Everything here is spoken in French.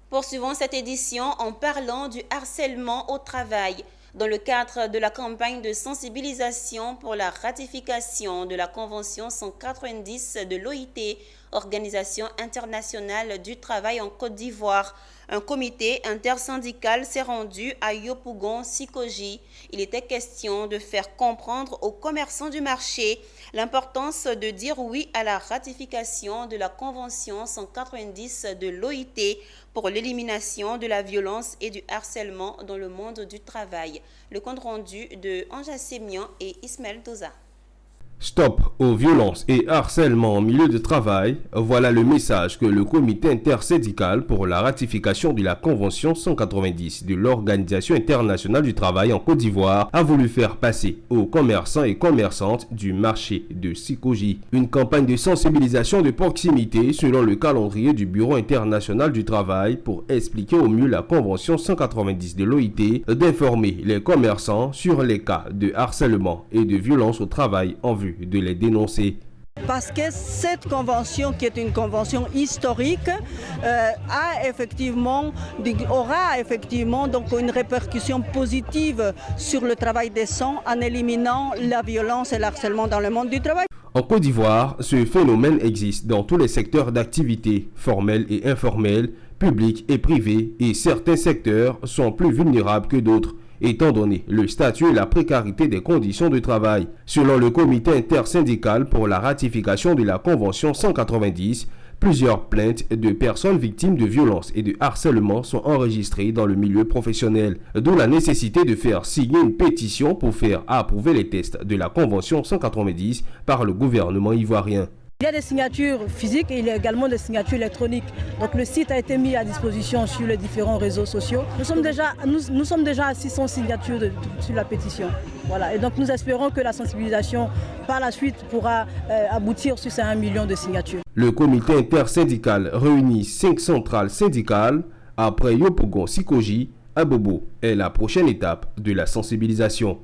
Poursuivons cette édition en parlant du harcèlement au travail. Dans le cadre de la campagne de sensibilisation pour la ratification de la Convention 190 de l'OIT, Organisation internationale du travail en Côte d'Ivoire, un comité intersyndical s'est rendu à Yopougon-Sikoji. Il était question de faire comprendre aux commerçants du marché l'importance de dire oui à la ratification de la Convention 190 de l'OIT pour l'élimination de la violence et du harcèlement dans le monde du travail. Le compte rendu de Anja Sémian et Ismaël Toza. Stop aux violences et harcèlements en milieu de travail, voilà le message que le comité intersyndical pour la ratification de la Convention 190 de l'Organisation internationale du travail en Côte d'Ivoire a voulu faire passer aux commerçants et commerçantes du marché de Sikoji. Une campagne de sensibilisation de proximité selon le calendrier du Bureau international du travail pour expliquer au mieux la Convention 190 de l'OIT, d'informer les commerçants sur les cas de harcèlement et de violence au travail en vue de les dénoncer. Parce que cette convention, qui est une convention historique, aura effectivement donc une répercussion positive sur le travail décent en éliminant la violence et le harcèlement dans le monde du travail. En Côte d'Ivoire, ce phénomène existe dans tous les secteurs d'activité, formels et informels, publics et privés, et certains secteurs sont plus vulnérables que d'autres, étant donné le statut et la précarité des conditions de travail. Selon le comité intersyndical pour la ratification de la Convention 190, plusieurs plaintes de personnes victimes de violences et de harcèlement sont enregistrées dans le milieu professionnel, d'où la nécessité de faire signer une pétition pour faire approuver les tests de la Convention 190 par le gouvernement ivoirien. Il y a des signatures physiques et il y a également des signatures électroniques. Donc le site a été mis à disposition sur les différents réseaux sociaux. Nous sommes déjà à 600 signatures sur la pétition. Voilà. Et donc nous espérons que la sensibilisation par la suite pourra aboutir sur ces 1 million de signatures. Le comité intersyndical réunit 5 centrales syndicales. Après Yopougon-Sikoji, Abobo est la prochaine étape de la sensibilisation.